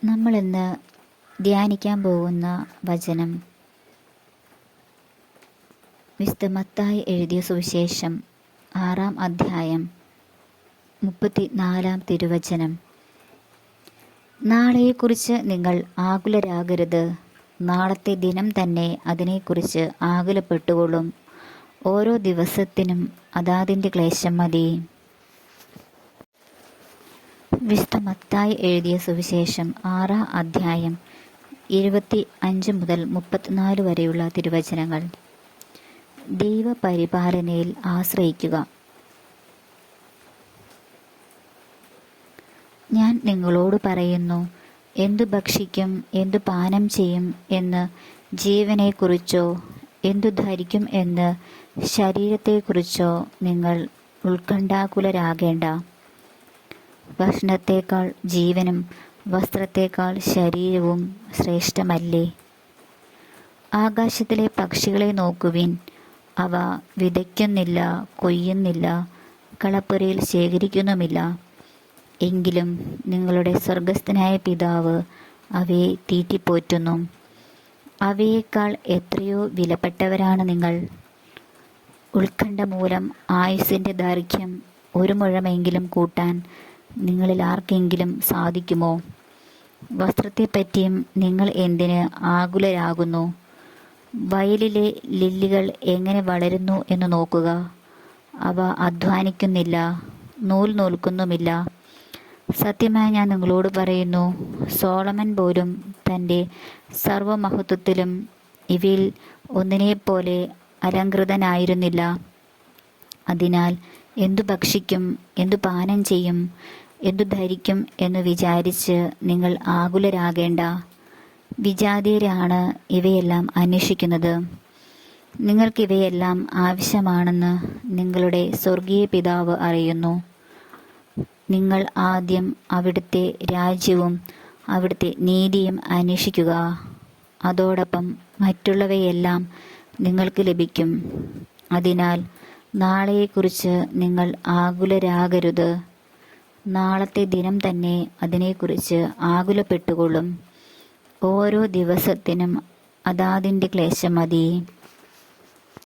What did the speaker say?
നമ്മളിന്ന് ധ്യാനിക്കാൻ പോകുന്ന വചനം വിശുദ്ധ മത്തായി എഴുതിയ സുവിശേഷം 6-ാം അധ്യായം 34-ാം തിരുവചനം. നാളെയെക്കുറിച്ച് നിങ്ങൾ ആകുലരാകരുത്. നാളത്തെ ദിനം തന്നെ അതിനെക്കുറിച്ച് ആകുലപ്പെട്ടുകൊള്ളും. ഓരോ ദിവസത്തിനും അതാതിൻ്റെ ക്ലേശം മതി. വിശുദ്ധ മത്തായി എഴുതിയ സുവിശേഷം 6-ാം അധ്യായം 25 മുതൽ 34 വരെയുള്ള തിരുവചനങ്ങൾ. ദൈവപരിപാലനയിൽ ആശ്രയിക്കുക. ഞാൻ നിങ്ങളോട് പറയുന്നു, എന്തു ഭക്ഷിക്കും, എന്തു പാനം ചെയ്യും എന്ന് ജീവനെക്കുറിച്ചോ എന്തു ധരിക്കും എന്ന് ശരീരത്തെക്കുറിച്ചോ നിങ്ങൾ ഉത്കണ്ഠാകുലരാകേണ്ട. ഭക്ഷണത്തേക്കാൾ ജീവനും വസ്ത്രത്തേക്കാൾ ശരീരവും ശ്രേഷ്ഠമല്ലേ? ആകാശത്തിലെ പക്ഷികളെ നോക്കുവിൻ. അവ വിതയ്ക്കുന്നില്ല, കൊയ്യുന്നില്ല, കളപ്പുരയിൽ ശേഖരിക്കുന്നുമില്ല. എങ്കിലും നിങ്ങളുടെ സ്വർഗസ്ഥനായ പിതാവ് അവയെ തീറ്റിപ്പോറ്റുന്നു. അവയേക്കാൾ എത്രയോ വിലപ്പെട്ടവരാണ് നിങ്ങൾ. ഉത്കണ്ഠ മൂലം ആയുസ്സിൻ്റെ ദൈർഘ്യം 1 മുഴമെങ്കിലും കൂട്ടാൻ നിങ്ങളിൽ ആർക്കെങ്കിലും സാധിക്കുമോ? വസ്ത്രത്തെപ്പറ്റിയും നിങ്ങൾ എന്തിന് ആകുലരാകുന്നു? വയലിലെ ലില്ലികൾ എങ്ങനെ വളരുന്നു എന്ന് നോക്കുക. അവ അധ്വാനിക്കുന്നില്ല, നൂൽ നൂൽക്കുന്നുമില്ല. സത്യമായി ഞാൻ നിങ്ങളോട് പറയുന്നു, സോളമൻ പോലും തൻ്റെ സർവമഹത്വത്തിലും ഇവയിൽ ഒന്നിനെപ്പോലെ അലങ്കൃതനായിരുന്നില്ല. അതിനാൽ എന്തു ഭക്ഷിക്കും, എന്തു പാനം ചെയ്യും, എന്തു ധരിക്കും എന്ന് വിചാരിച്ച് നിങ്ങൾ ആകുലരാകേണ്ട. വിജാതീയരാണ് ഇവയെല്ലാം അന്വേഷിക്കുന്നത്. നിങ്ങൾക്കിവയെല്ലാം ആവശ്യമാണെന്ന് നിങ്ങളുടെ സ്വർഗീയ പിതാവ് അറിയുന്നു. നിങ്ങൾ ആദ്യം അവിടുത്തെ രാജ്യവും അവിടുത്തെ നീതിയും അന്വേഷിക്കുക. അതോടൊപ്പം മറ്റുള്ളവയെല്ലാം നിങ്ങൾക്ക് ലഭിക്കും. അതിനാൽ നാളെയെക്കുറിച്ച് നിങ്ങൾ ആകുലരാകരുത്. നാളത്തെ ദിനം തന്നെ അതിനെക്കുറിച്ച് ആകുലപ്പെട്ടുകൊള്ളും. ഓരോ ദിവസത്തിനും അതാതിൻ്റെ ക്ലേശം മതി.